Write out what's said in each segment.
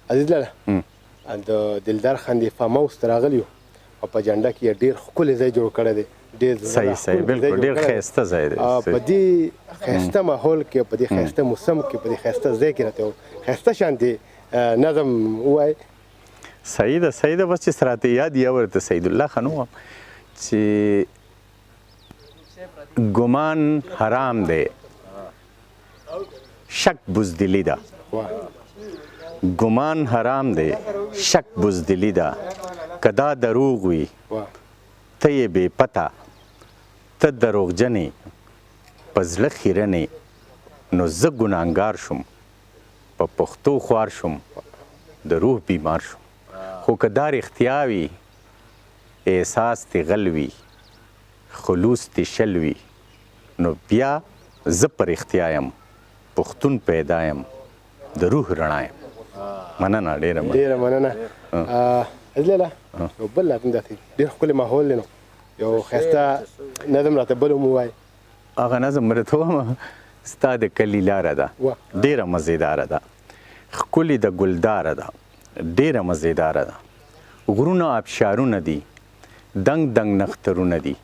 عزیز لاله د دلدار خاندي فارم هاوس ته راغلي یو او په جنډه کې ډېر ښکلی ځای جوړ کړی دی. صحیح بالکل ډېر ښایسته ځای دی. په دې ښایسته ماحول کې په دې ښایسته موسم کې په دې ښایسته ځای کې راته ښایسته شانتې نظم ووایي. صحیح ده بس چې سراته یاد یا ورته سید الله خان ووایم چې ګمان حرام دی شک بزدلی ده. ګمان حرام دی شک بزدلی ده. که دا دروغ وي ته یې بې پته ته دروغجنې په زړه خیره نه نو زه ګناهګار شوم په پښتو خوار شوم د روح بیمار شوم. خو که دا رښتیا وي احساس دې غل وي خلوص دې شل وي نو بیا زه په رښتیا یم پښتون پیدا یم د روح رڼا یم. مننه ډېره مننه. عزیز لاله یو بل راته داسې ډېر ښکلی ماحول دی نو یو ښایسته نظم راته بل هم ووایي. هغه نظم درته ووایم ستا د کلي لاره ده ډېره مزېداره ده ښکلې ده ګلداره ده ډېره مزېداره ده. غرونه آبشارونه دي دنګ دنګ نخترونه دي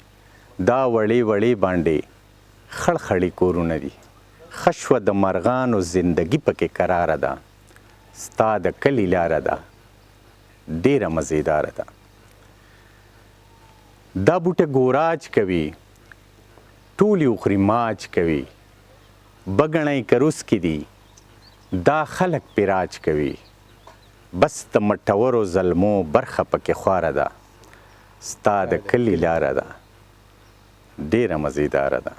دا وړې وړې باندې خړ خړې کورونه دي ښه شوه د مرغانو زندګي پکې قراره ده ستا د کلي لاره ده ډېره مزېداره ده. دا بوټه ګوراج کوي ټول یې وخوري ماج کوي بګڼی کروس کې دي دا خلک پې راج کوي بس د مټورو ظلمو برخه پکې خواره ده ستا د کلي لاره ده ډېره مزېداره ده.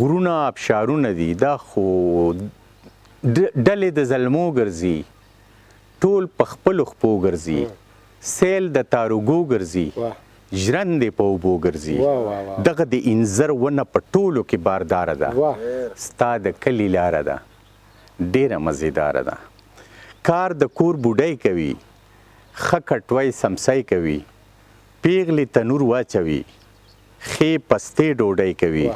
غرونه آبشارونه دي دا خو ډلې د ظلمو ګرځي ټول په خپلو خپو ګرځي سیل د تاروګو ګرځي ژرندې په اوبو ګرځي دغه د انځر ونه په ټولو کې بارداره ده ستا د کلي لاره ده ډېره مزېداره ده. کار د کور بوډۍ کوي ښه کټوی سمسی کوي پیغلې تنور واچوي ښې پستې ډوډۍ کوي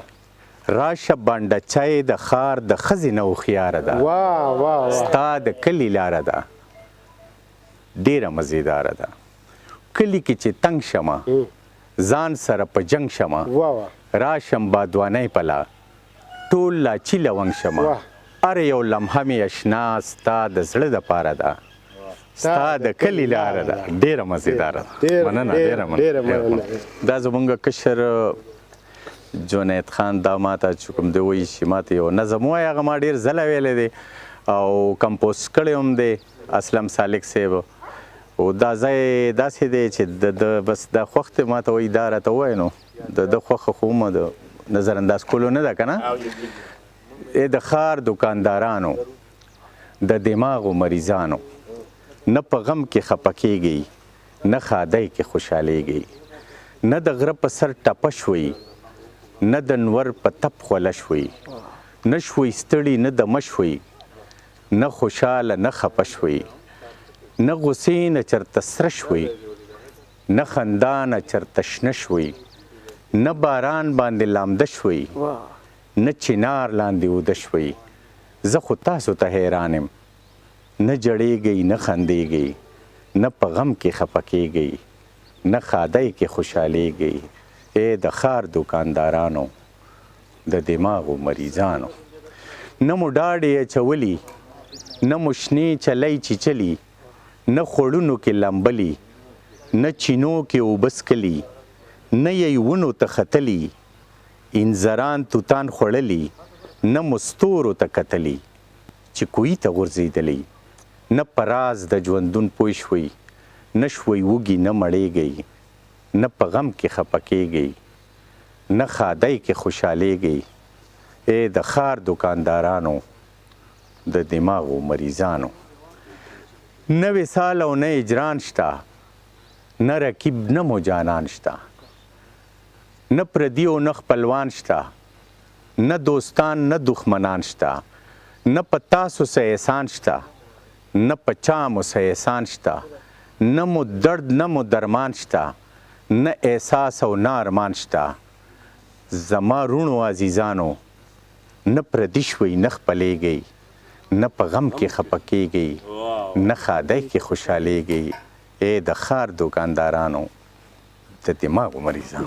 راشه بانډه چای د ښار د ښځې نه هوښیاره ده ستا د کلي لاره ده ډېره مزېداره ده. کلي کې چې تنګ شمه ځان سره په جنګ شمه راشم بادوانۍ پله ټول لاچي لونګ شمه هر یو لمحه مې اشنا ستا د زړه دپاره ده ستا د کلي لاره ده ډېره مزېداره ده. مننه ډېره مننه. دا زمونږ کشر جنید خان دا ماته چې کوم دی وایي چې ماته یو نظم وایي هغه ما ډېر ځله ویلی دی او کمپوز کړی هم دی اسلم سالک صاحب. او دا ځای داسې دی چې د بس دا خوښ دی ماته وایي دا راته ووایي نو د خوښه خو هم د نظر انداز کولو نه ده که نه. د ښار دکاندارانو د دماغو مریضانو نه په غم کې خفه کېږئ نه ښادۍ کې خوشحالېږئ نه د غره په سر ټپه شوئ نه د نور په تپ خوله شوئ نه شوئ ستړي نه دمه شوئ نه خوشحاله نه خفه شوئ نه غصې نه چرته سره شوئ نه خندا نه چرته شنه شوئ نه باران باندې لامده شوئ نه چنار لاندې اوده شوئ. زه خو تاسو ته حیران یم نه جړېږئ نه خندېږئ نه په غم کې خفه کېږئ نه ښادۍ کې خوشحالېږئ. ای د ښار دوکاندارانو د دماغو مریضانو نه مو ډاډې اچولي نه مو شنې چلی چیچلي نه خوړونو کې لمبلي نه چینو کې اوبه څکلي نه یې ونو ته ختلي انځران توتان خوړلي نه مو ستورو ته کتلي چې کوی ته غورځېدلی نه په راز د ژوندون پوه شوئ نه شوئ وږي نه مړېږئ نه په غم کې خفه کېږئ نه ښادۍ کې خوشحالېږئ. ای د ښار دوکاندارانو د دماغو مریضانو نه وصال او نه اجران شته نه رقیب نه مو جانان شته نه پردي او نه خپلوان شته نه دوستان نه دښمنان شته نه په تاسو څه احسان شته نه په چا مو څه احسان شته نه مو درد نه مو درمان شته نه احساس او نه ارمان شته. زما رونو عزیزانو نه پردي شوئ نه خپلېږئ نه په غم کې خفه کېږئ نه خادی کې خوشحالېږي. د ښار دوکاندارانو د دماغو مریضان